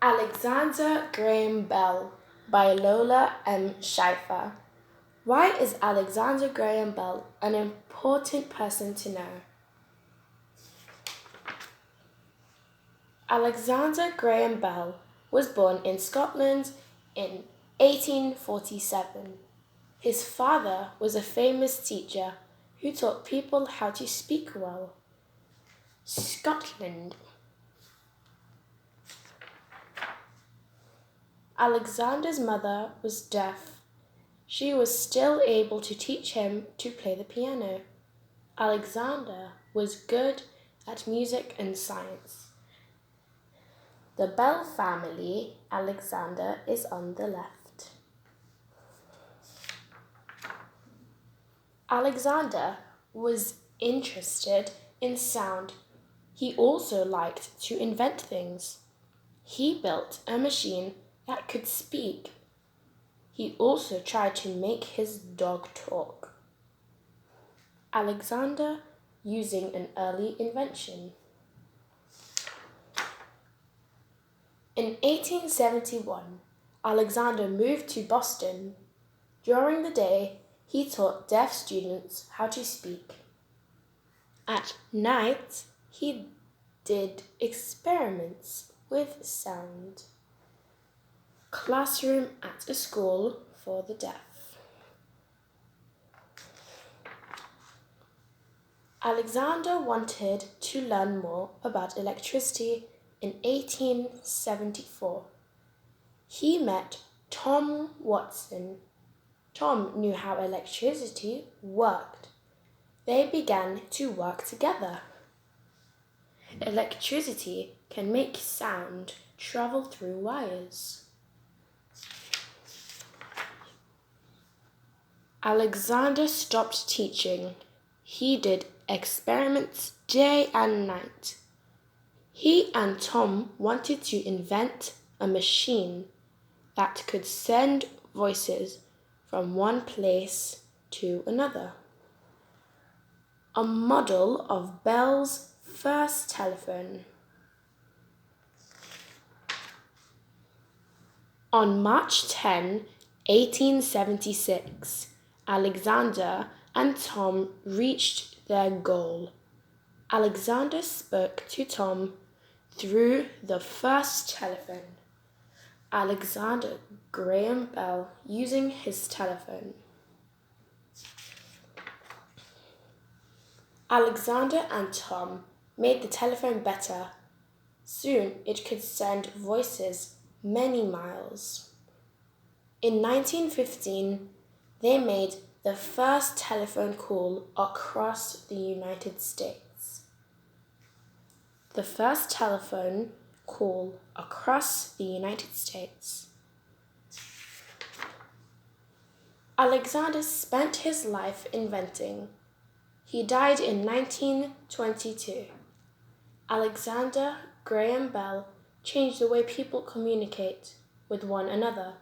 Alexander Graham Bell by Lola M. Schiffer. Why is Alexander Graham Bell an important person to know? Alexander Graham Bell was born in Scotland in 1847. His father was a famous teacher who taught people how to speak well. Scotland. Alexander's mother was deaf. She was still able to teach him to play the piano. Alexander was good at music and science. The Bell family, Alexander is on the left. Alexander was interested in sound. He also liked to invent things. He built a machine that could speak. He also tried to make his dog talk. Alexander using an early invention. In 1871, Alexander moved to Boston. During the day, he taught deaf students how to speak. At night, he did experiments with sound. Classroom at a school for the deaf. Alexander wanted to learn more about electricity in 1874. He met Tom Watson. Tom knew how electricity worked. They began to work together. Electricity can make sound travel through wires. Alexander stopped teaching. He did experiments day and night. He and Tom wanted to invent a machine that could send voices from one place to another. A model of Bell's first telephone. On March 10, 1876, Alexander and Tom reached their goal. Alexander spoke to Tom through the first telephone. Alexander Graham Bell using his telephone. Alexander and Tom made the telephone better. Soon it could send voices many miles. In 1915, they made the first telephone call across the United States. The first telephone call across the United States. Alexander spent his life inventing. He died in 1922. Alexander Graham Bell changed the way people communicate with one another.